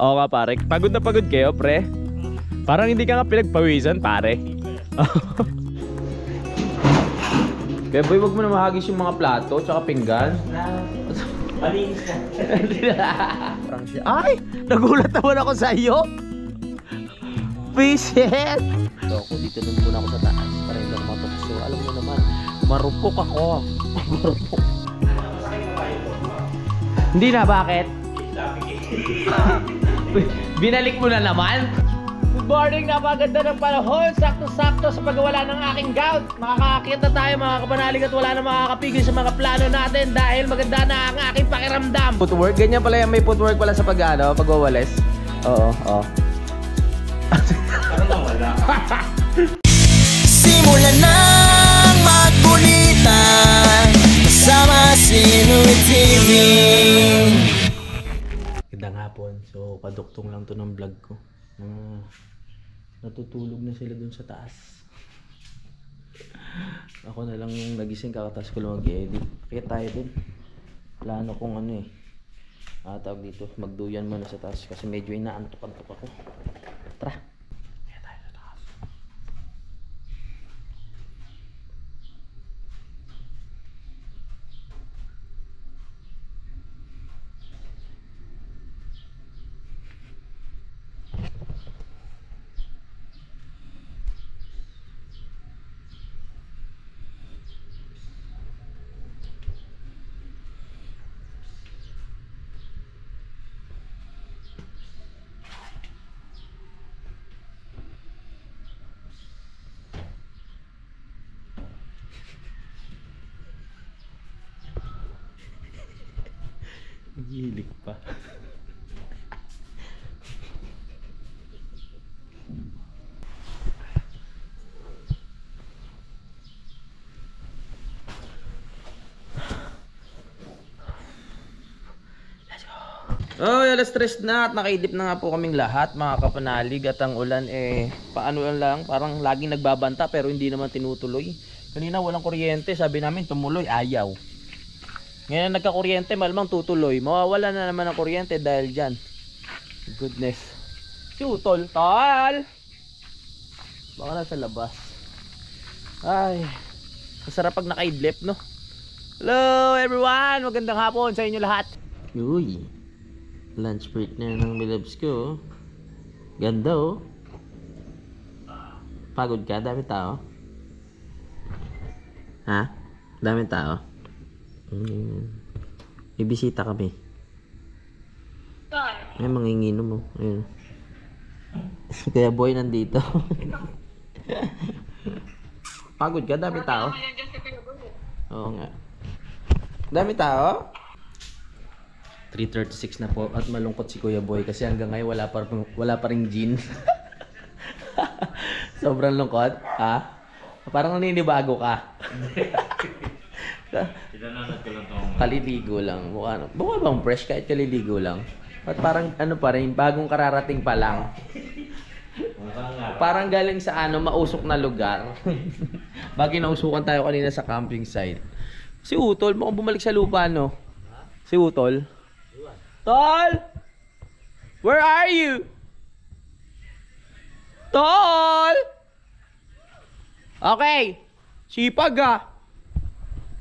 Oo nga pare, pagod na pagod kayo pre. Parang hindi ka nga pinagpawisan pare. Kaya boy, wag mo na mahagis yung mga plato tsaka pinggan. Malinis ka. Parang siya, ay! Nagulat naman ako sa iyo! Visit! So ako dito lang muna ako sa taas para hindi ako matukso. Alam mo naman, marupok ako. Marupok. Hindi na, bakit? Binalik mo na naman? Good morning, napaganda ng panahon. Sakto-sakto sa pagwala ng aking gout. Makakakit na tayo mga kapanalig at wala na makakapigil sa mga plano natin dahil maganda na ang aking pakiramdam. Footwork, ganyan pala yan. May footwork pala sa pagwawalis. Oo, oo. Parang nawala. Simulan nang magbulitan kasama si Nuit TV. Gandang hapon. So, paduktong lang to ng vlog ko. Natutulog na sila dun sa taas. Ako na lang yung nagising kakatas ko lang mag-edit. Kaya tayo din. Plano kong ano eh. Tawag dito. Magduyan muna sa taas kasi medyo inaantok-antok ako. Tara. Kaya tayo sa taas. Hilig pa. Oh, alas 3 na at nakaidip na nga po kaming lahat mga kapanalig at ang ulan paano lang parang laging nagbabanta pero hindi naman tinutuloy. Kanina walang kuryente, sabi namin tumuloy, ayaw. Ngayon nagka-kuryente, malamang tutuloy. Mawawala na naman ang kuryente dahil dyan. Goodness. Si Utol. Tol! Baka nasa labas. Ay. Masarap pag nakaidlip, no? Hello everyone! Magandang hapon sa inyo lahat. Uy. Lunch break na ng milabs ko. Ganda oh. Pagod ka? Dami tao? Ha? Dami tao? May bisita kami. May manginginom mo. Ayun. Kaya boy nandito. Pagod ka? Dami tao? Oo nga. Dami tao? 3:36 na po at malungkot si Kuya Boy kasi hanggang ngayon wala pa ring gin. Sobrang lungkot, ha? Parang naninibago ka. Pinananad ko lang itong... Kaliligo lang. Mukha bang fresh kahit kaliligo lang? At parang ano pa rin, bagong kararating pa lang. Parang galing sa mausok na lugar. Bagay nausukan tayo kanina sa camping site. Si Utol, mukhang bumalik sa lupa, no? Si Utol. Tol! Where are you? Tol! Okay. Sipag ah.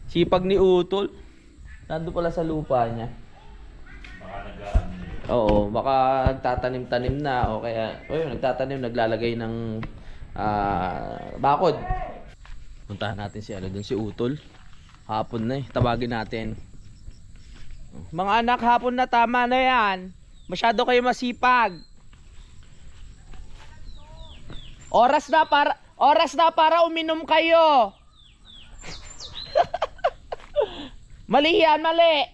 Sipag ni Utol. Nandun pala sa lupa niya. Baka Oo, baka nagtatanim-tanim na o kaya nagtatanim, naglalagay ng bakod. Puntahan natin si doon si Utol. Hapon na tawagin natin. Mga anak, hapon na, tama na yan. Masyado kayo masipag. Oras na para uminom kayo. Mali yan, mali.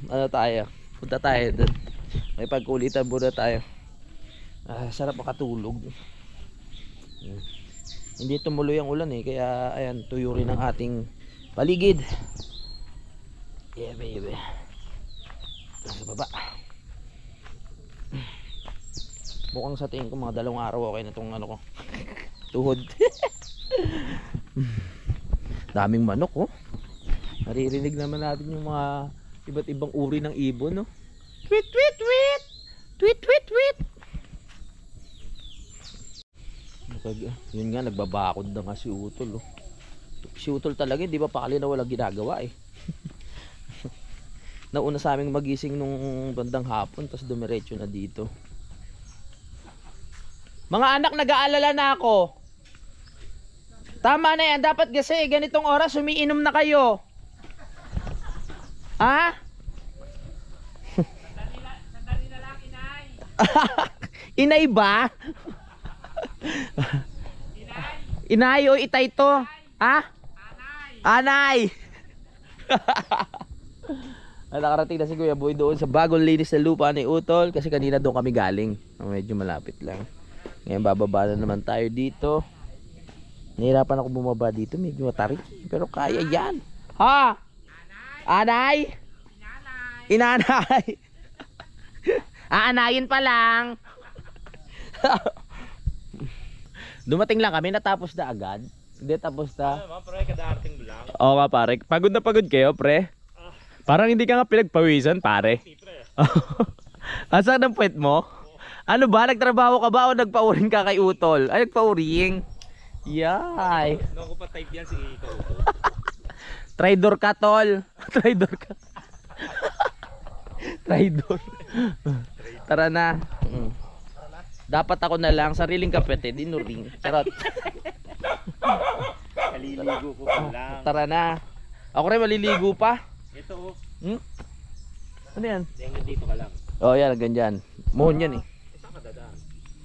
Ano tayo? Punta tayo doon. May pagkulitan muna tayo. Sarap makatulog. Hindi tumuloy ang ulan kaya ayan, tuyo rin ang ating paligid. Yeah baby. Sa baba. Mukhang sa tingin ko mga 2 araw okay na tong ko. Tuhod. Daming manok oh. Naririnig naman natin yung mga iba't ibang uri ng ibon no. Tweet, tweet, tweet! Tweet, tweet, tweet! Yun nga, nagbabakod na nga si Utol. Oh. Si Utol talaga, di ba pakali na walang ginagawa eh. Nauna sa aming magising nung bandang hapon, tapos dumiretso na dito. Mga anak, nag-aalala na ako. Tama na yan, dapat kasi ganitong oras umiinom na kayo. Ha? Sandali na lang, inay. Inay ba? Inay o itay to? Ha? Anay. At nakarating na si Kuya Boy doon sa bagong linis na lupa ni Utol kasi kanina doon kami galing. Medyo malapit lang. Ngayon bababa na naman tayo dito. Nahirapan ako bumaba dito, medyo matarik. Pero kaya yan. Ha? Anay? Inanay. Aanayin pa lang. Dumating lang kami, natapos na agad. Hindi tapos na. Pre, kadarating mo lang. Oo nga pare, pagod na pagod kayo pre. Parang hindi ka nga pinagpawisan pare. Asan ang puwet mo? Ano ba, nagtrabaho ka ba o nagpauring ka kay Utol? Ay, nagpauring. Yay. Noon ko pa type yan si Ikaw. Traidor ka tol. Traidor ka. Traidor. Tara na. Dapat ako na lang sariling kapete, dinuring. Charot. Kaliligo ko pa lang. Tara na. Ako rin maliligo pa. Ito. Ano yan? Tingnan dito ka lang. Oh, yan, ganyan. Mohon yan eh. Saan ka dadaan?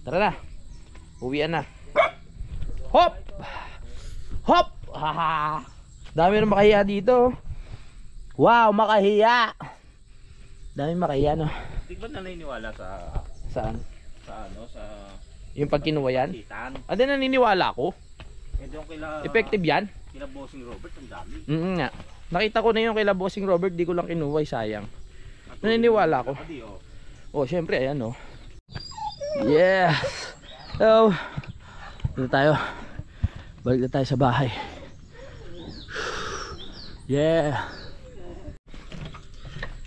Tara na. Uwian na. Hop! Hop! Haha! Dami na makahiya dito. Wow, makahiya! Dami makahiya, no? Hindi ba naniniwala sa... Saan? Sa ano? Sa... Yung pag kinuha yan? Titan? Ah, di naniniwala ako. Eh, doon kila... Effective yan? Kila Bossing Robert, ang dami. Nga. Nakita ko na yung kay Bossing Robert, di ko lang kinuha, sayang. Naniniwala ako. Oh, syempre, ayan, no? Yeah! So, dito tayo. Balik na tayo sa bahay. Yeah!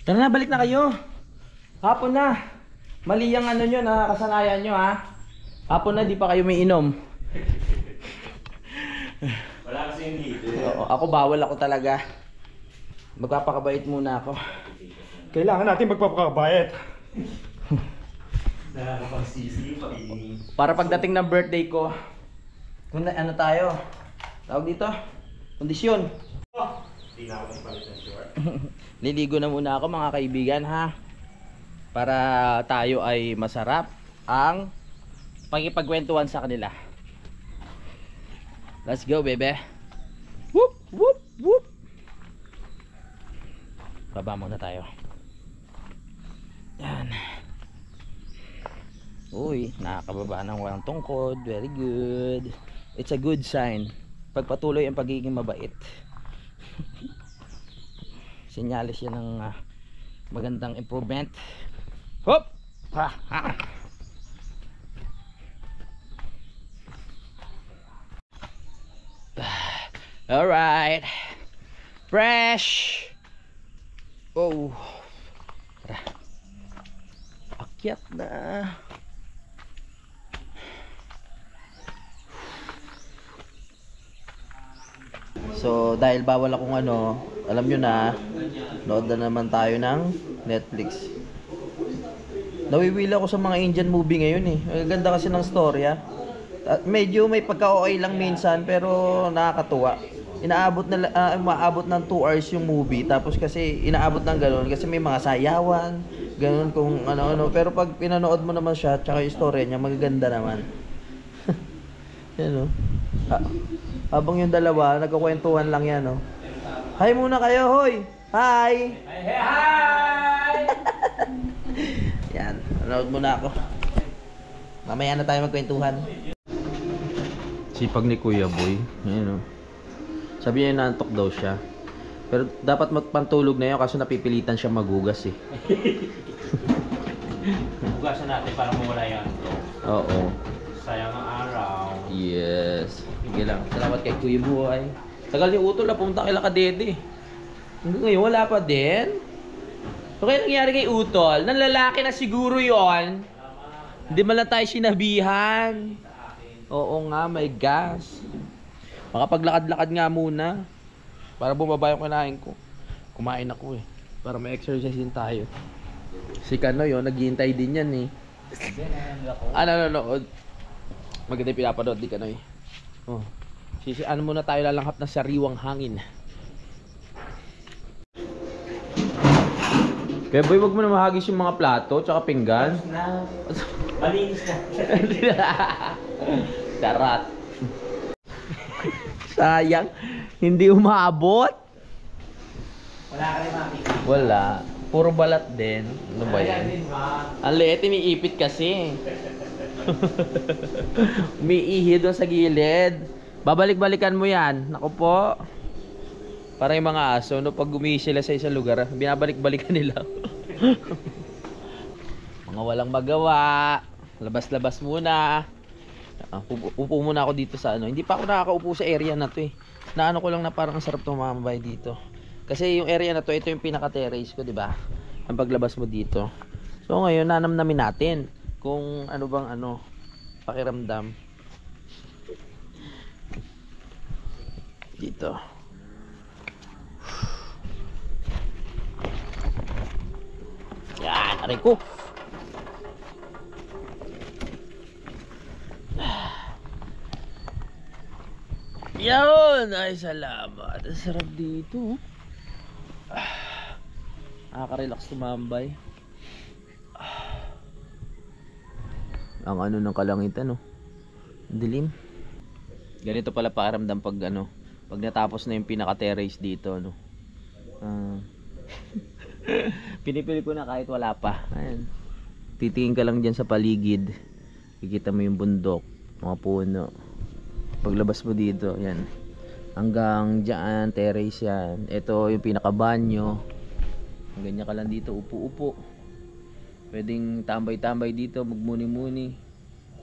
Tara na, balik na kayo. Hapon na. Mali ang ano nyo, nakakasanayan nyo ha. Hapon na, di pa kayo may inom. Wala kasi yung leader. Oo, ako bawal ako talaga. Magpapakabait muna ako. Kailangan natin magpapakabayat. Nakakapagsisi, pagiging... Para pagdating ng birthday ko, kung ano tayo, tawag dito, kondisyon. Hindi na ako nagpalit ng short. Liligo na muna ako mga kaibigan ha. Para tayo ay masarap ang pagkipagkwentuhan sa kanila. Let's go, baby. Whoop, whoop, whoop. Baba muna tayo. Yan. Uy, nakakababa ng walang tungkod. Very good. It's a good sign. Pagpatuloy ang pagiging mabait. Senyales yan ng magandang improvement. Hop! Ha, ha. Alright. Fresh. Oh. Tara. Akyat na. So dahil bawal akong ano, alam nyo na, nood na naman tayo ng Netflix. Nawiwila ako sa mga Indian movie ngayon eh. Ang ganda kasi ng storya. At medyo may pagka-okay lang minsan pero nakakatuwa. Maabot ng 2 hours yung movie, tapos kasi inaabot ng gano'n kasi may mga sayawan, gano'n kung ano-ano. Pero pag pinanood mo naman siya, tsaka yung story niya, magaganda naman. Yan o. Habang yung dalawa, nagkukwentuhan lang yan o. Hi muna kayo, hoy! Hi! Hi! Yan, nanood muna ako. Mamaya na tayo magkwentuhan. Sipag ni Kuya Boy. Yan o. Sabi niya naantok daw siya. Pero dapat magpantulog na yun kasi napipilitan siya maghugas eh. Hugasan natin para mawala yan. Oo. Sayang ang araw. Yes. Sige lang. Salamat kay Kuya Boy. Tagal ni Utol na pumunta kay Lakadede. Hanggang ngayon wala pa din. So kaya nangyari kay Utol, nang lalaki na siguro yon. Hindi man lang tayo sinabihan. Oo nga, may gas. Makapaglakad-lakad nga muna. Para bumaba yung kinain ko. Kumain ako eh. Para may exercise din tayo. Si Kanoy yun, naghihintay din yan eh. Nanonood. Maganda yung pinapanood di Kanoy. Oh. Ano muna tayo lalanghap ng sariwang hangin. Kaya boy, wag mo na mahagis yung mga plato tsaka pinggan. Malinis na. Darat. Sayang, hindi umaabot. Wala ka rin makikita. Wala. Puro balat din. Ano ba yan? Ang liit, iniipit kasi. Umiihi doon sa gilid. Babalik-balikan mo yan. Naku po. Para yung mga aso, no, pag umihi sila sa isang lugar, binabalik-balikan nila. Mga walang magawa. Labas-labas muna. Upo muna ako dito sa ano. Hindi pa ako nakakaupo sa area na to eh. Naano ko lang na parang ang sarap tumambay dito. Kasi yung area na to, ito yung pinaka-terrace ko, di ba? Ang paglabas mo dito. So ngayon, nanamnamin natin kung ano bang ano, pakiramdam. Dito. Yan, aray ko. Yun! Ay, salamat. Ang sarap dito. Nakaka-relax tumambay. Ang ano ng kalangitan, no? Dilim. Ganito pala pakiramdam pag ano, pag natapos na yung pinaka-terrace dito, no? Pinipili ko na kahit wala pa. Ayan. Titingin ka lang dyan sa paligid. Kikita mo yung bundok, mga puno. Paglabas mo dito, yan. Hanggang dyan, terrace yan. Ito yung pinaka-banyo. Ganyan ka lang dito, upo-upo. Pwedeng tambay-tambay dito, magmuni-muni.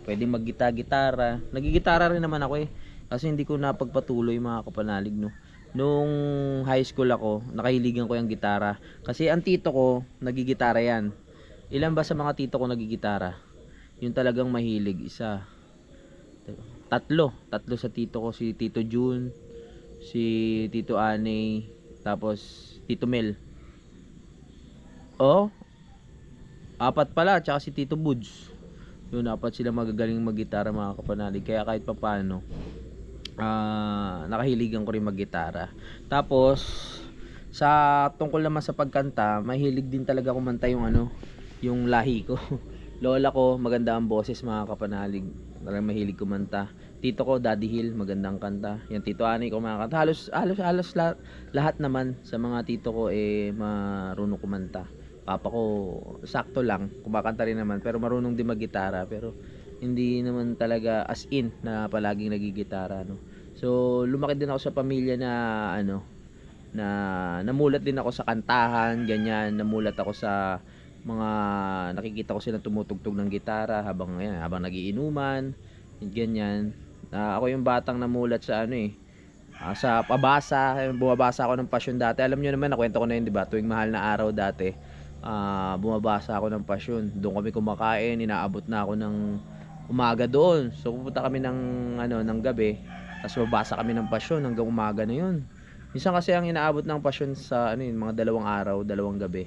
Pwedeng maggita-gitara. Nagigitara rin naman ako eh. Kasi hindi ko napagpatuloy mga kapanalig, no. Nung high school ako, nakahiligan ko yung gitara. Kasi ang tito ko, nagigitara yan. Ilan ba sa mga tito ko nagigitara? Yung talagang mahilig, isa. Tatlo sa tito ko. Si Tito June, si Tito Aney, tapos Tito Mel. Oh, apat pala, tsaka si Tito Buds. Yun, apat sila magagaling maggitara mga kapanalig. Kaya kahit papano, nakahiligan ko rin maggitara. Tapos sa tungkol naman sa pagkanta, mahilig din talaga kumanta yung ano, yung lahi ko. Lola ko, maganda ang boses mga kapanalig. Talagang mahilig kumanta. Tito ko, Daddy Hill, magandang kanta. Yan, Tito Aney, kumakanta. Halos lahat naman sa mga tito ko marunong kumanta. Papa ko, sakto lang, kumakanta rin naman, pero marunong din maggitara, pero hindi naman talaga as in na palaging nagigitara, no. So lumaki din ako sa pamilya na ano, na namulat din ako sa kantahan, ganyan. Namulat ako sa mga nakikita ko silang tumutugtog ng gitara habang nagiinuman, ganyan. Ako yung batang namulat sa ano eh, sa pabasa. Bumabasa ako ng Pasyon dati. Alam niyo naman, nakwento ko na yun, di ba? Tuwing mahal na araw dati, bumabasa ako ng Pasyon. Doon kami kumakain, inaabot na ako ng umaga doon. So pupunta kami ng ng gabi, tapos babasa kami ng Pasyon hanggang umaga na yun. Minsan kasi ang inaabot ng Pasyon sa mga 2 araw, 2 gabi.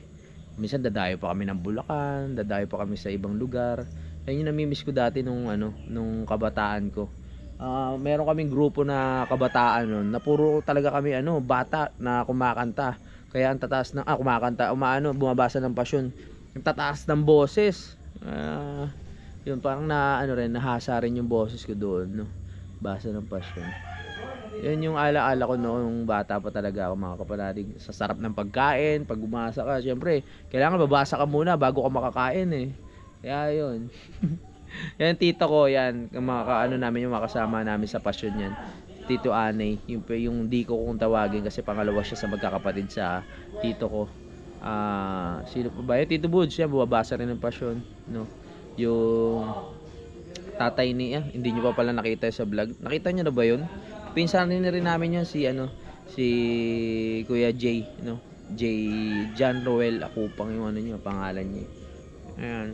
Minsan dadayo pa kami ng Bulacan, dadayo pa kami sa ibang lugar. Yan yung namimiss ko dati nung kabataan ko. Meron kaming grupo na kabataan noon na puro talaga kami bata na kumakanta. Kaya ang tataas ng kumakanta, bumabasa ng Pasyon. Yung tataas ng boses. Yun parang nahasa rin yung boses ko doon, no. Basa ng Pasyon. Yun yung alaala ko noong bata pa talaga ako mga kapanalig. Sa sarap ng pagkain, pag umasa ka, syempre, kailangan babasa ka muna bago ka makakain eh. Kaya yun. Yan tito ko, yan, yung mga kasama namin sa Pasyon yan. Tito Aney, yung di ko kung tawagin kasi pangalawa siya sa magkakapatid sa tito ko. Sino pa ba? Yung Tito Buds, yan, bumabasa rin ng Pasyon, no. Yung tatay niya, hindi nyo pa pala nakita sa vlog. Nakita nyo na ba yun? Pinsan rin namin yun si Kuya Jay, no. John Roel Akupang yung ano niya, pangalan niya. Ayan.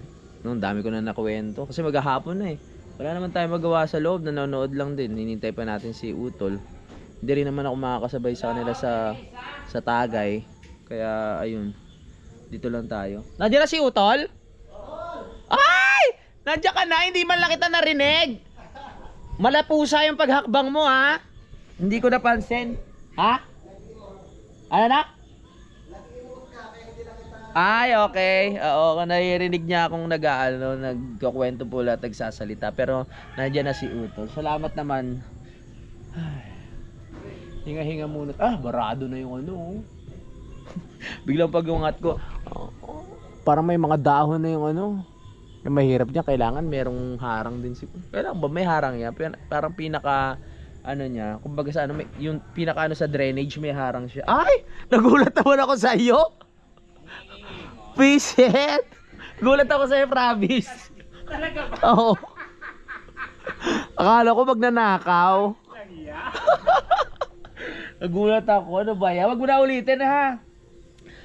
Nung dami ko na nakuwento. Kasi maghahapon na eh. Wala naman tayo magawa sa loob. Nanonood lang din. Hinintay pa natin si Utol. Hindi rin naman ako makakasabay sa kanila sa Tagay. Kaya ayun. Dito lang tayo. Nandiyan na si Utol? Ay! Nandiyan ka na. Hindi man lang kita narinig. Malapusa yung paghakbang mo ha. Hindi ko napansin. Ha? Ano na? Ay, okay. Oo, naririnig niya akong nagkukwento po at nagsasalita. Pero nandiyan na si Utol. Salamat naman. Ay, hinga-hinga muna. Barado na yung ano. Biglang pag-ungat ko, parang may mga dahon na yung ano. Yung mahirap niya, kailangan merong harang din si... Kailangan ba may harang niya? Parang pinaka... ano niya, kumbaga sa ano, yung pinaka ano sa drainage may harang siya. Ay! Nagulat naman ako sa iyo. Piset! Gulat ako sa iyo, Travis. Talaga ba? Oo. Akala ko magnanakaw. Nagulat ako. Ano ba yan? Wag mo na ulitin ha.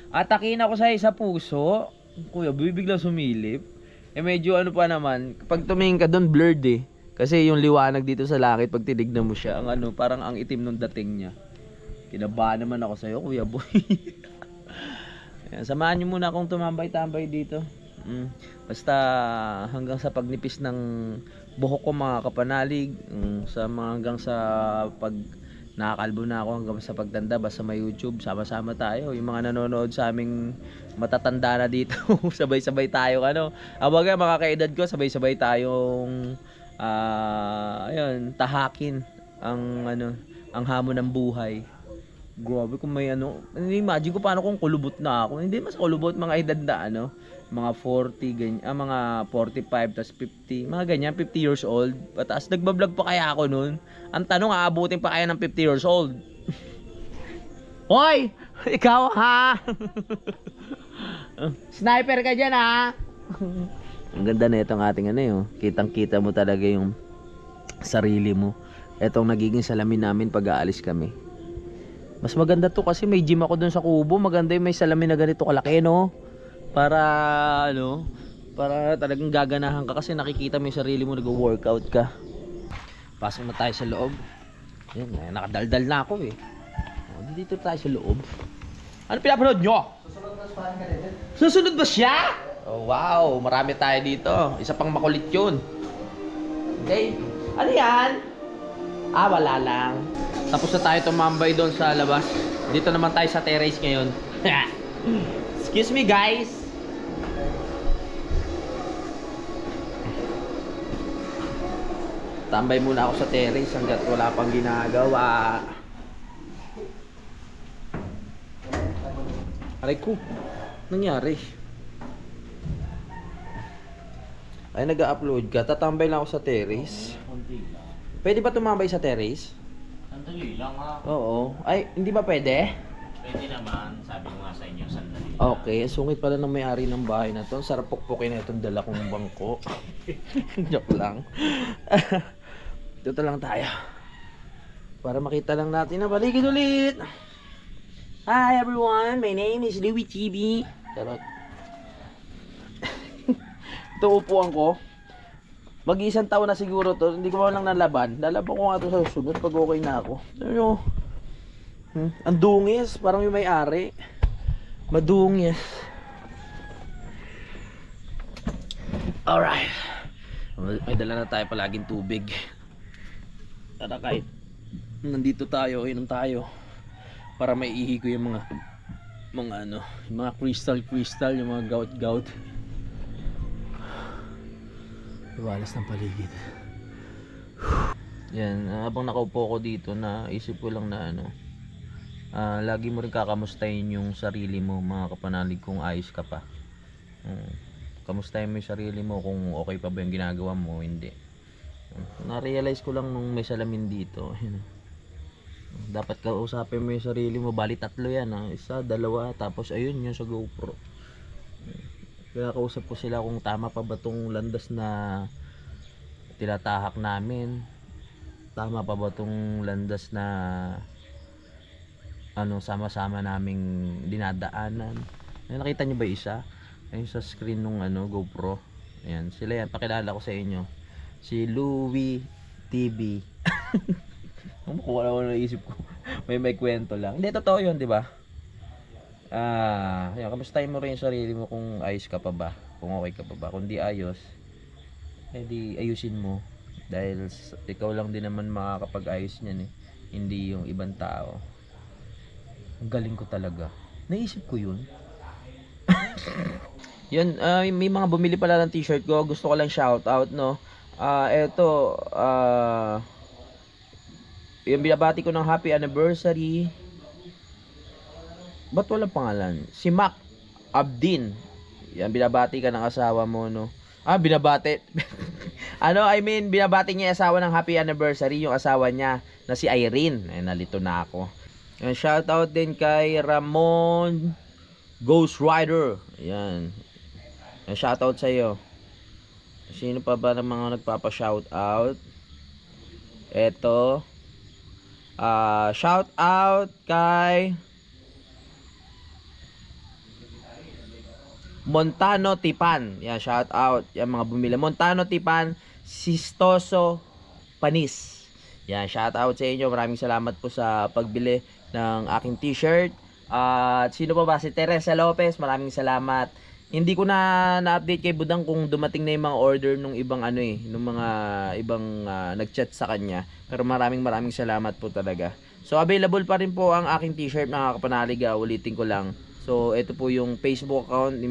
Atakin ako sa puso. Kuya, bibiglang sumilip. Medyo ano pa naman, kapag tumingin ka doon, blurred eh. Kasi yung liwanag dito sa langit, pag tinignan mo siya, ang ano, parang ang itim nung dating niya. Kinabahan naman ako sa'yo, Kuya Boy. Ayan, samahan nyo muna akong tumambay-tambay dito. Basta hanggang sa pagnipis ng buhok ko mga kapanalig, hanggang sa pag nakakalbo na ako, hanggang sa pagtanda, basta may YouTube, sama-sama tayo. Yung mga nanonood sa aming matatanda na dito, sabay-sabay tayo. Abaga mga kaedad ko, sabay-sabay tayong ayun, tahakin ang hamon ng buhay. Grabe kung may imagine ko paano kung kulubot na ako. Hindi mas kulubot, mga edad na mga 40 ganyan, mga 45 tas 50, mga ganyan, 50 years old. Pataas nagba-vlog pa kaya ako noon. Ang tanong, aabutin pa kaya ng 50 years old? Hoy, ikaw ha. Sniper ka diyan ha. Ang ganda na itong ating kitang-kita mo talaga yung sarili mo. Etong nagiging salamin namin pag aalis kami. Mas maganda to kasi may gym ako dun sa kubo. Maganda yung may salamin na ganito kalaki, no? Para para talagang gaganahan ka kasi nakikita mo yung sarili mo, nag-workout ka. Pasok na tayo sa loob. Yan, nakadaldal na ako eh. Dito tayo sa loob. Ano pinapanood nyo? Susunod ba siya? Oh, wow, marami tayo dito. Isa pang makulit yun. Okay, ano yan? Wala lang. Tapos na tayo tumambay doon sa labas. Dito naman tayo sa terrace ngayon. Excuse me guys. Tambay muna ako sa terrace hanggat wala pang ginagawa. Aray ko, nangyari? Ay, nag-upload ka. Tatambay lang ako sa terrace. Pwede ba tumambay sa terrace? Sandali lang ha. Oo. Ay, hindi ba pwede? Pwede naman, sabi ko nga sa inyo, sandali lang. Okay, sungit pala ng may-ari ng bahay na to. Sarap pukpukin na itong dala kong bangko. Joke lang. Dito lang tayo. Para makita lang natin na baligid ulit. Hi everyone, my name is Louie TV. Charot. Ito upuan ko. Mag-iisang taon na siguro to. Hindi ko pa lang nalaban. Lalaban ko nga ito sa susunod pag okay na ako. Ano? Ang dungis. Parang yung may-ari. Madungis. Alright. May dala na tayo palaging tubig. Tara kahit nandito tayo, inom tayo. Para maiihi ko yung mga crystal, yung mga gout. Iwalas ng paligid. Yan, habang nakaupo ko dito, naisip ko lang na lagi mo rin kakamustahin yung sarili mo, mga kapanalig, kung ayos ka pa. Kamustahin mo yung sarili mo kung okay pa ba yung ginagawa mo o hindi. Na-realize ko lang nung may salamin dito. Dapat kausapin mo yung sarili mo. Bali 3 yan, 1, 2, tapos ayun yung sa GoPro. Kaya kausap ko sila kung tama pa ba tong landas na tinatahak namin. Tama pa ba tong landas na ano sama-sama naming dinadaanan. Ay, nakita niyo ba isa? Ayun sa screen nung ano GoPro. Ayan, sila yan, pakilala ko sa inyo. Si Louie TV. Ano ko wala na isip ko. May kwento lang. Hindi totoo 'yun, 'di ba? Ayan, kamustahin mo rin yung sarili mo kung ayos ka pa ba, kung okay ka pa ba. Kung di ayos, di ayusin mo dahil ikaw lang din naman makakapag-ayos niyan eh, hindi yung ibang tao. Ang galing ko talaga. Naisip ko 'yun. Yun, may mga bumili pala ng t-shirt ko. Gusto ko lang shout out, no. Eto, yung binabati ko ng happy anniversary. Ba't walang pangalan? Si Mac Abdin. Yan, binabati ka ng asawa mo, no. Binabati. Binabati niya yung asawa ng happy anniversary, yung asawa niya na si Irene. Ay, nalito na ako. Yan, shout out din kay Ramon Ghost Rider. Ayan. Shout out sa iyo. Sino pa ba ng mga nagpapa-shoutout? Eto. Shout out kay Montano Tipan. Yan, shout out. Yan mga bumili. Montano Tipan, Sistoso Panis. Yan, shout out sa inyo. Maraming salamat po sa pagbili ng aking t-shirt. At sino pa ba? Si Teresa Lopez. Maraming salamat. Hindi ko na-update kay Budang kung dumating na yung mga order nung ibang nung mga ibang nag-chat sa kanya. Pero maraming salamat po talaga. So available pa rin po ang aking t-shirt mga kapanalig. Ulitin ko lang. So ito po yung Facebook account ni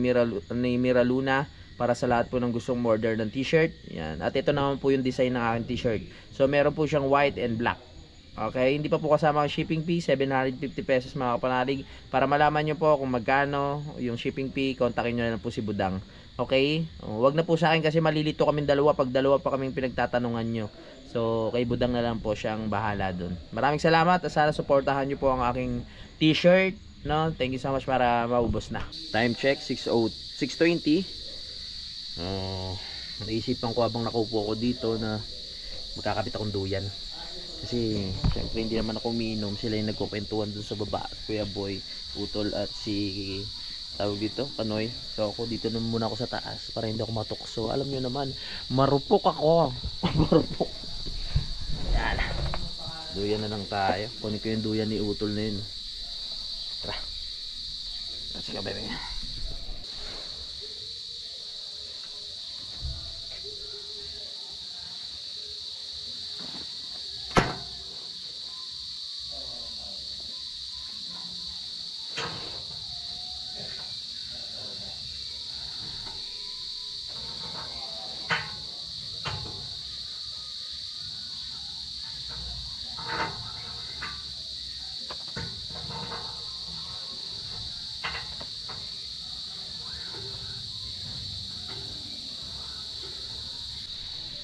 Mira Luna para sa lahat po ng gustong order ng t-shirt. Yan. At ito naman po yung design ng aking t-shirt. So meron po siyang white and black. Okay, hindi pa po kasama ang shipping fee, 750 pesos mga kapanalig. Para malaman nyo po kung magkano yung shipping fee, kontakin nyo na lang po si Budang. Okay, wag na po sa akin kasi malilito kaming dalawa pag dalawa pa kaming pinagtatanungan nyo. So kay Budang na lang po siyang bahala dun. Maraming salamat at sana supportahan nyo po ang aking t-shirt, no? Thank you so much para maubos na. Time check, 6:20. Naisipan ko habang nakaupo ako dito na magkakabit akong duyan. Kasi syempre hindi naman ako umiinom. Sila yung nagkukwentuhan dun sa baba, Kuya Boy, Utol at si tawag dito, Panoy. So ako dito na muna ako sa taas para hindi ako matukso. Alam nyo naman, marupok ako. Marupok. Yan. Duyan na lang tayo. Kunin ko yung duyan ni Utol na yun. Tara. Let's go, baby.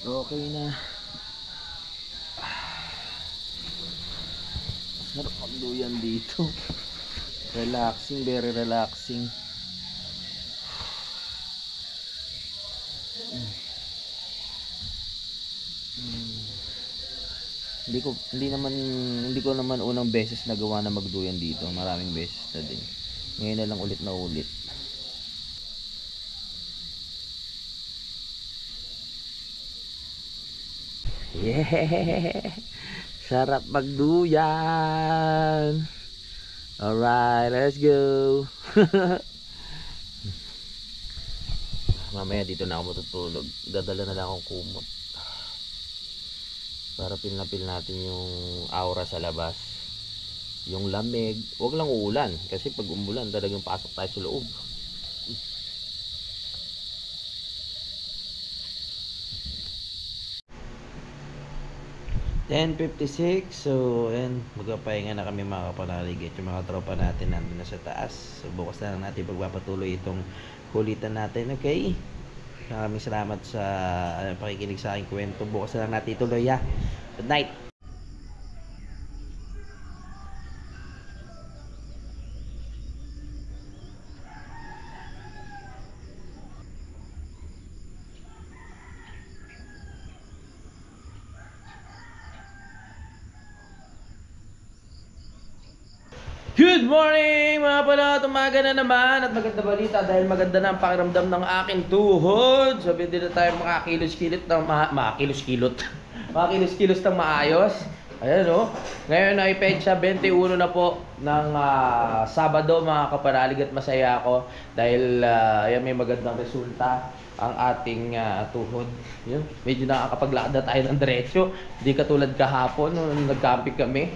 Okay na. Sarap ang duyan dito. Relaxing, very relaxing. Hindi ko naman unang beses nagawa na magduyan dito. Maraming beses na din. Ngayon na lang ulit na ulit. Yeah! Sarap magduyan! Alright, let's go! Mamaya dito na ako matutulog. Dadala na lang akong kumot. Para feel natin yung aura sa labas. Yung lamig. Huwag lang uulan. Kasi pag umulan talagang pasok tayo sa loob. 10:56. So ayan, magpapahinga na kami mga kapanalig. At yung mga tropa natin nandun na sa taas. So bukas na lang natin pagpapatuloy itong kulitan natin. Okay, maraming salamat sa pakikinig sa aking kwento. Bukas na lang natin ituloy ha. Good night. Good morning mga pala, umaga na naman at maganda balita dahil maganda na ang pakiramdam ng aking tuhod. Sabi din na tayo makakilos-kilot ng makakilos-kilos ng maayos. Ayan o, ngayon ay petsa 21 na po ng Sabado mga kapanalig at masaya ako dahil ayan, may magandang resulta ang ating tuhod. Yun, medyo nakakapaglakad na tayo ng diretso, hindi katulad kahapon nung nag-camping kami.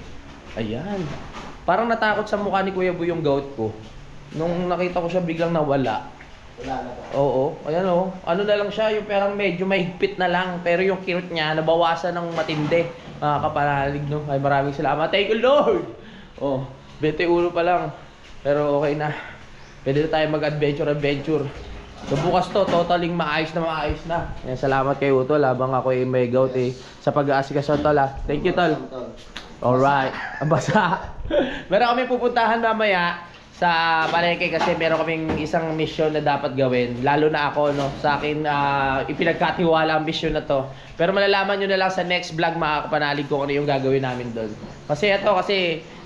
Ayan. Parang natakot sa mukha ni Kuya Boy yung gout ko. Nung nakita ko siya biglang nawala. Wala na ba? Oo, ayan o. Ano na lang siya, yung parang medyo mahigpit na lang. Pero yung kirot niya, nabawasan ng matindi. Mga kapanalig, no? Ay, maraming salamat. Thank you, Lord! Oh, 21 pa lang. Pero okay na. Pwede na tayo mag-adventure. So bukas to, totaling maayos na. Ayan, salamat kay Utol, habang ako ay may gout sa pag-aasikaso, Tol. Thank you, Tol. Alright, ang basa. Meron kami pupuntahan mamaya sa palengke kasi meron kaming isang mission na dapat gawin. Lalo na ako, no, sa akin ipinagkatiwala ang mission na to. Pero malalaman nyo na lang sa next vlog mga kapanalig kung ano yung gagawin namin doon. Kasi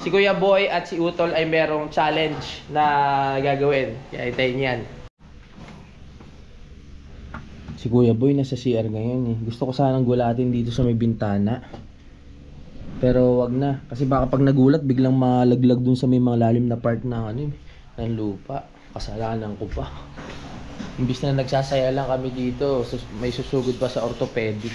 si Kuya Boy at si Utol ay merong challenge na gagawin. Kaya itayin yan. Si Kuya Boy nasa CR ngayon. Gusto ko sanang gulatin dito sa may bintana. Pero wag na, kasi baka pag nagulat biglang malaglag dun sa may mga lalim na part ng ng lupa. Kasalanan ko pa. Imbis na nagsasaya lang kami dito, may susugod pa sa orthopedic.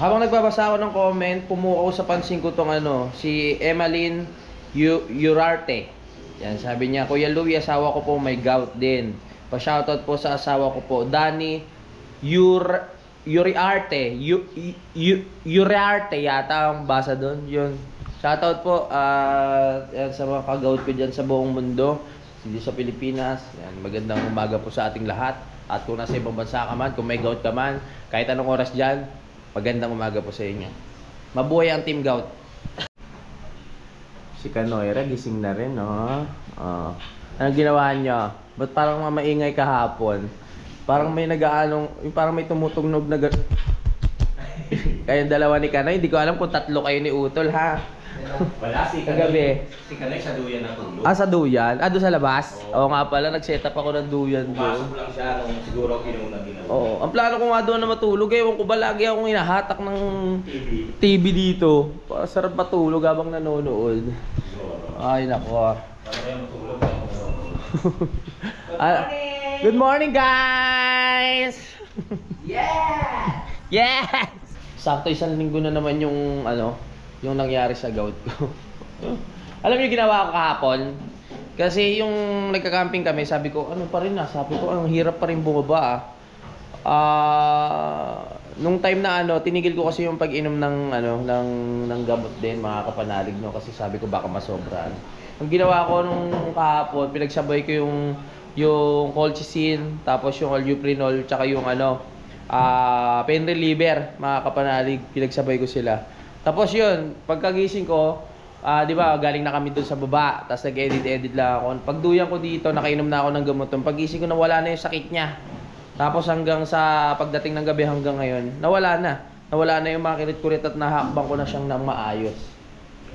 Habang nagbabasa ako ng comment, pumukaw sa pansin ko tong si Emmeline Urarte. Yan, sabi niya, Kuya Louie, asawa ko po may gout din. Pa-shoutout po sa asawa ko po, Danny Uriarte yata ang basa doon. Yun. Shoutout po yan, sa mga ka-gout ko dyan sa buong mundo. Hindi sa Pilipinas. Yan, magandang umaga po sa ating lahat. At kung nasa ibang bansa ka man, kung may gout ka man, kahit anong oras dyan, magandang umaga po sa inyo. Mabuhay ang Team Gout. Si Kanoyra, gising na rin, no? Anong ginawa niyo? Ba't parang maingay kahapon? Parang may parang may tumutugnog na kayong dalawa ni Kanoy. Hindi ko alam kung tatlo kayo ni Utol, ha? Wala, si Kagabi. Si Kanoy sa duyan na tulog. Sa duyan? Doon sa labas? Oo nga pala, nag-set up ako ng duyan doon. Pumasok lang siya nung siguro kinuna ginawa. Oo, ang plano ko nga doon na matulog. Ewan ko ba lagi akong hinahatak ng TV dito. Sarap matulog habang nanonood. Ay, nako. Para kayo matulog. Good morning, guys! Yeah! Yes! Sakto isang linggo na naman yung yung nangyari sa gout ko. Alam niyo ginawa ko kahapon? Kasi yung nagka-camping kami, sabi ko, sabi ko, ang hirap pa rin bumaba nung time na tinigil ko kasi yung pag-inom ng gamot din, mga kapanalig, no, kasi sabi ko baka masobran. Ang ginawa ko nung kahapon, pinagsabay ko yung colchicine, tapos yung albuterol, tsaka yung pain reliever, mga kapanalig, pinagsabay ko sila. Tapos yun, pagkagising ko, di ba, galing na kami dun sa baba, tapos nag-edit lang ako. Pagduyan ko dito, nakainom na ako ng gamot. Pagising ko, nawala na yung sakit niya. Tapos hanggang sa pagdating ng gabi hanggang ngayon, nawala na yung mga kirit-kurit at nahakbang ko na siyang nang maayos.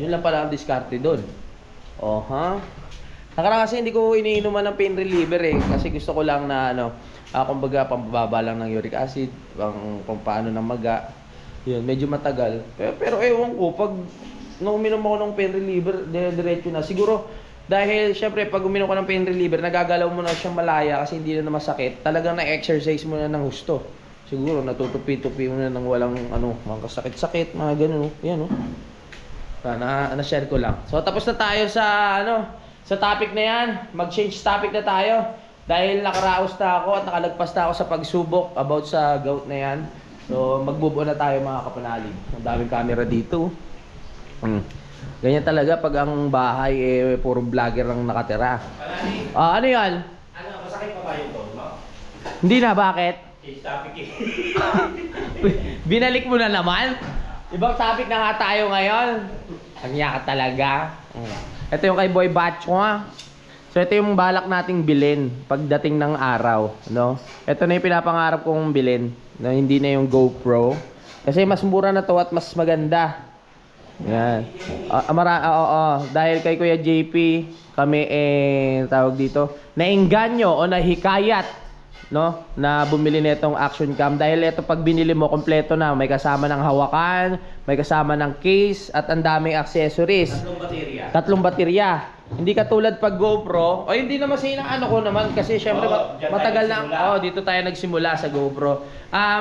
Yun lang pala ang diskarte dun. Nakaraan kasi hindi ko iniinuman ng pain reliever kasi gusto ko lang na kumbaga pambaba lang ng uric acid, kung paano ng maga. Yun, medyo matagal. Pero ewan ko, pag uminom ako ng pain reliever, diretso na. Siguro, dahil syempre pag uminom ka ng pain reliever, nagagalaw mo na siyang malaya kasi hindi na masakit. Talagang na-exercise mo na ng husto. Siguro, natutupi-tupi mo na ng walang mga kasakit-sakit, mga ganun. Yan, na-share ko lang. So, tapos na tayo sa sa topic na yan. Mag-change topic na tayo. Dahil nakaraos na ako at nakalagpas na ako sa pagsubok about sa gout na yan. So, magbubuo na tayo, mga kapanalig. Ang daming camera dito. Ganyan talaga pag ang bahay puro vlogger ang nakatira. Ano yan? Masakit pa ba yung tone mo? Hindi na, bakit? Change topic Binalik mo na naman? Ibang topic na nga tayo ngayon. Ang yaka talaga. Ito yung kay Boy Batch ko, ha. So ito yung balak nating bilhin pagdating ng araw, no? Ito na yung pinapangarap kong bilhin, no? Hindi na yung GoPro. Kasi mas mura na to at mas maganda. Yan. Dahil kay Kuya JP, kami tawag dito, naengganyo o nahikayat, no, na bumili nitong action cam dahil ito pag binili mo kompleto na, may kasama ng hawakan, may kasama ng case at ang daming accessories. Tatlong baterya. Hindi katulad pag GoPro, o hindi naman ano ko naman kasi syempre matagal na dito tayo nagsimula sa GoPro.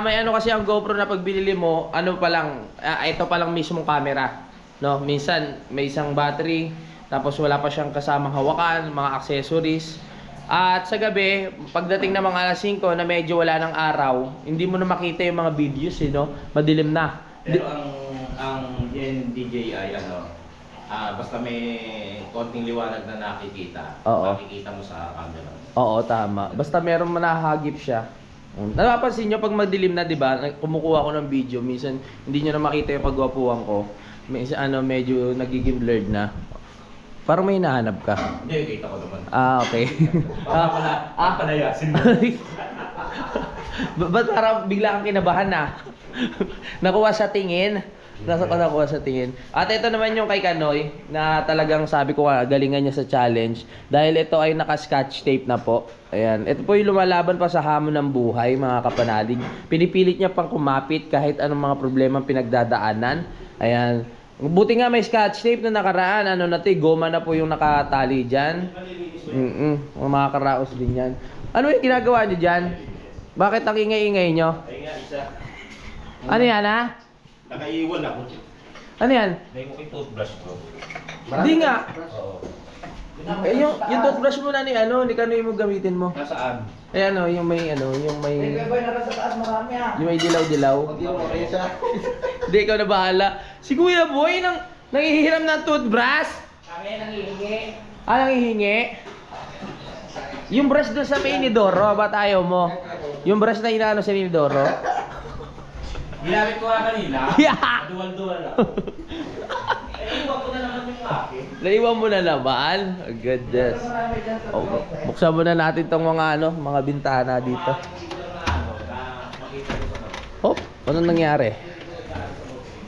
May ano kasi ang GoPro na pag binili mo, ano pa lang, ito pa lang mismong camera, no? Minsan may isang battery, tapos wala pa siyang kasamang hawakan, mga accessories. At sa gabi, pagdating ng mga alas 5 na medyo wala ng araw, hindi mo na makita yung mga videos, no? Madilim na. Pero ang DJI basta may konting liwanag na nakikita. Makikita mo sa camera. Oo, tama. Basta meron manahagip siya. Napapansin nyo pag madilim na, di ba? Kumukuha ako ng video, minsan hindi nyo na makita yung kagwapuhan ko. Minsan medyo nagiging blurred na. Parang may hinahanap ka. Hindi, kita ko naman. Okay. Palayasin mo. Ba't parang bigla kang kinabahan na? Nakuha sa tingin. Nakuha sa tingin. At ito naman yung kay Kanoy na talagang sabi ko nga, galingan niya sa challenge. Dahil ito ay naka-scotch tape na po. Ayan. Ito po yung lumalaban pa sa hamon ng buhay, mga kapanalig. Pinipilit niya pang kumapit kahit anong mga problema pinagdadaanan. Ayan. Buti nga may scotch tape na nakaraan. Goma na po yung nakatali dyan. Mga karaos din yan. Ano yung ginagawa niyo dyan? Bakit ang ingay-ingay nyo? Ay nga, isa. Ano yan, ha? Nakaiwan ako. Ano yan? May yung toothbrush ko. Hindi nga. Oo. Yung toothbrush mo na ni Kanoy mo gamitin mo. Nasaan? Yung may yung may dilaw-dilaw. Hindi, ikaw na bahala. Si Kuya Boy nangihiram ng toothbrush. Kami nangihingi. Nangihingi? Yung brush doon sa may inidoro, ba't ayaw mo? Yung brush na inaano sa inidoro? Ginamit ko nga kanina. Yeah! Duwal-duwal lang. Iwan ko na naman yung akin. Naiwan mo na naman? Oh, goodness. Okay. Buksan mo na natin tong mga bintana dito. Oh, anong nangyari?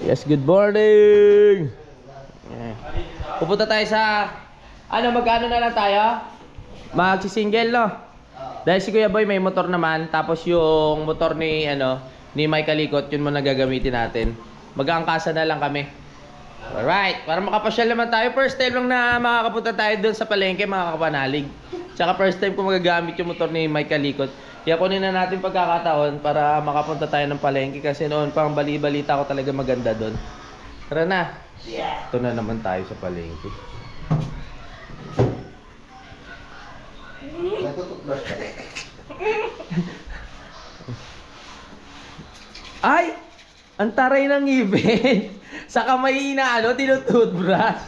Yes, good morning! Pupunta tayo sa... magkano na lang tayo? Magsisingle, no? Dahil si Kuya Boy may motor naman, tapos yung motor ni Mike Kalikot, yun mo na gagamitin natin. Mag-aangkasa na lang kami. Alright, para makapasyal naman tayo. First time lang na makakapunta tayo doon sa palengke, mga kapanalig. Tsaka first time ko magagamit yung motor ni Mike Kalikot. Kaya kunin na natin pagkakataon para makapunta tayo ng palengke kasi noon pang bali-balita ko talaga maganda doon. Tara na. Ito na naman tayo sa palengke. Ay! Ang taray ng ngipin! Sa kamay na tinutoothbrush.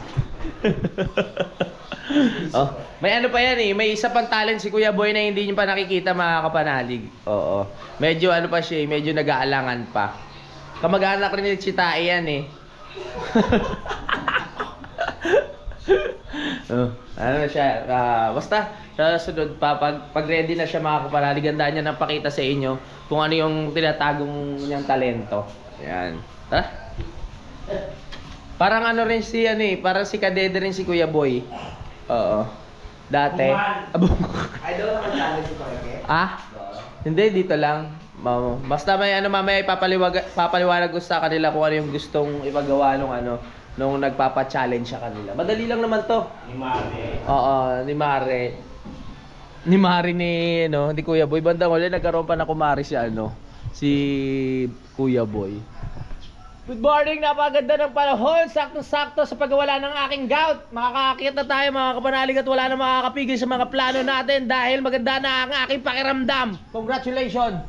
May pa yan may isa pang talent si Kuya Boy na hindi niyo pa nakikita, mga kapanalig. Oo. Medyo pa siya medyo nag-aalangan pa. Kamag-anak rin ni Chitae yan siya, basta sa sunod pa, pag ready na siya, mga kapanalig, ganda niya nang pakita sa inyo kung ano yung tinatagong niyang talento. Ayan. Parang rin si parang si kadede rin si Kuya Boy. Oo. Dati. I don't know what si Jorge. Hindi, dito lang. Basta may mamaya papaliwanag ko sa kanila kung ano yung gustong ipagawa nung nagpapa-challenge sa kanila. Madali lang naman to. Ni Mare. Oo, ni Mare. Ni Mare ni Kuya Boy. Bandang huli nagkaroon pa na kumari si Kuya Boy. Good morning, napaganda ng panahon. Sakto-sakto sa pagwala ng aking gout. Makakakit na tayo, mga kapanalig, at wala na makakapigil sa mga plano natin dahil maganda na ang aking pakiramdam. Congratulations!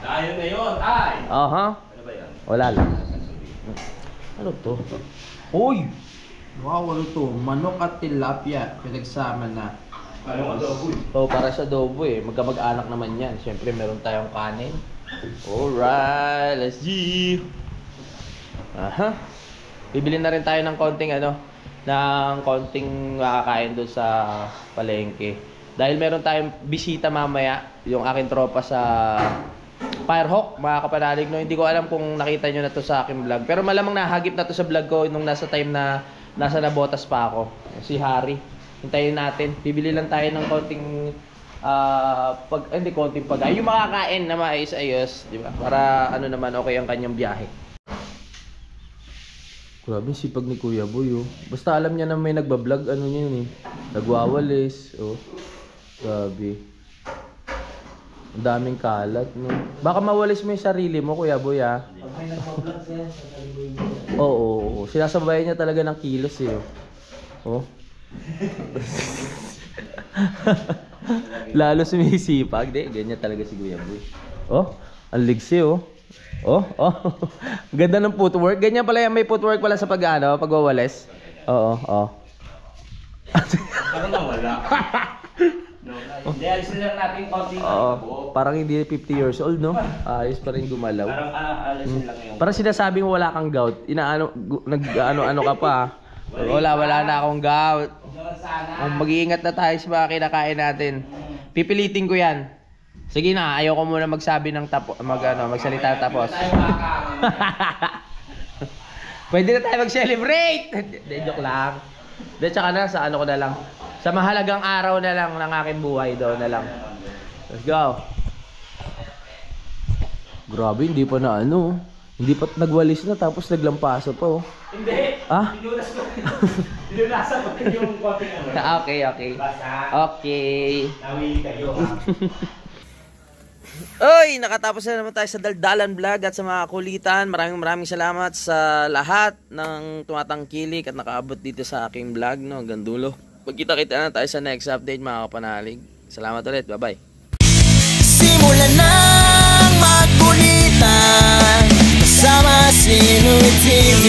Dahil na yun, ay! Ano ba yan? Wala lang. Ano to? Uy! Wow, ano to? Manok at tilapia. Pinagsama na. Anong adobo? Para sa adobo magkamag-anak naman yan. Siyempre meron tayong kanin. Alright, let's go! Bibili na rin tayo ng konting makakain doon sa palengke. Dahil meron tayong bisita mamaya, yung aking tropa sa Firehawk, mga kapanalig, no? Hindi ko alam kung nakita nyo na to sa aking vlog. Pero malamang nahagip na to sa vlog ko nung nasa time na nasa Nabotas pa ako. Si Harry. Hintayin natin. Bibili lang tayo ng konting hindi konting yung makakain na maayos-ayos, di ba? Para ano naman okay ang kanyang biyahe. Grabe sipag ni Kuya Boy, oh. Basta alam niya na may nagbablog, ano niya yun eh. Nagwawalis, oh. Grabe. Ang daming kalat, no? Baka mawalis mo yung sarili mo, Kuya Boy, ah. Oo. Sinasabayan niya talaga ng kilos, eh. Oh. Lalo sumisipag. Di, ganyan talaga si Kuya Boy. Oh, ang ligsi, oh. Oh. Ganda ng footwork. Ganyan pala yan, may footwork pala sa pagwawalis. Oo. Parang nawala. Hindi, alisin lang natin konti. Parang hindi 50 years old, no? Ayos pa rin gumalaw. Parang alisin lang yung... Parang sinasabing wala kang gout. Nag-ano ka pa. Wala na akong gout. Mag-iingat na tayo sa mga kinakain natin. Pipilitin ko yan. Sige na, ayoko muna magsabi ng magsalita tapos. Pwede na tayo mag-celebrate! Hindi, joke lang. Hindi, tsaka na, sa ano ko na lang. Sa mahalagang araw na lang ng aking buhay daw na lang. Let's go! Grabe, hindi pa na ano. Hindi pa nagwalis na tapos naglampaso pa, oh. Hindi! Ah? Dinunasan ko yung konting ano. Okay. Basta. Okay. Nawili kayo. Oy, nakatapos na naman tayo sa Daldalan Vlog at sa mga kulitan. Maraming salamat sa lahat ng tumatangkilik at nakaabot dito sa aking vlog, no, hanggang dulo. Magkita-kita na tayo sa next update, mga kapanalig. Salamat ulit. Bye-bye. Simulan ng magkulitan kasama si Louie TV.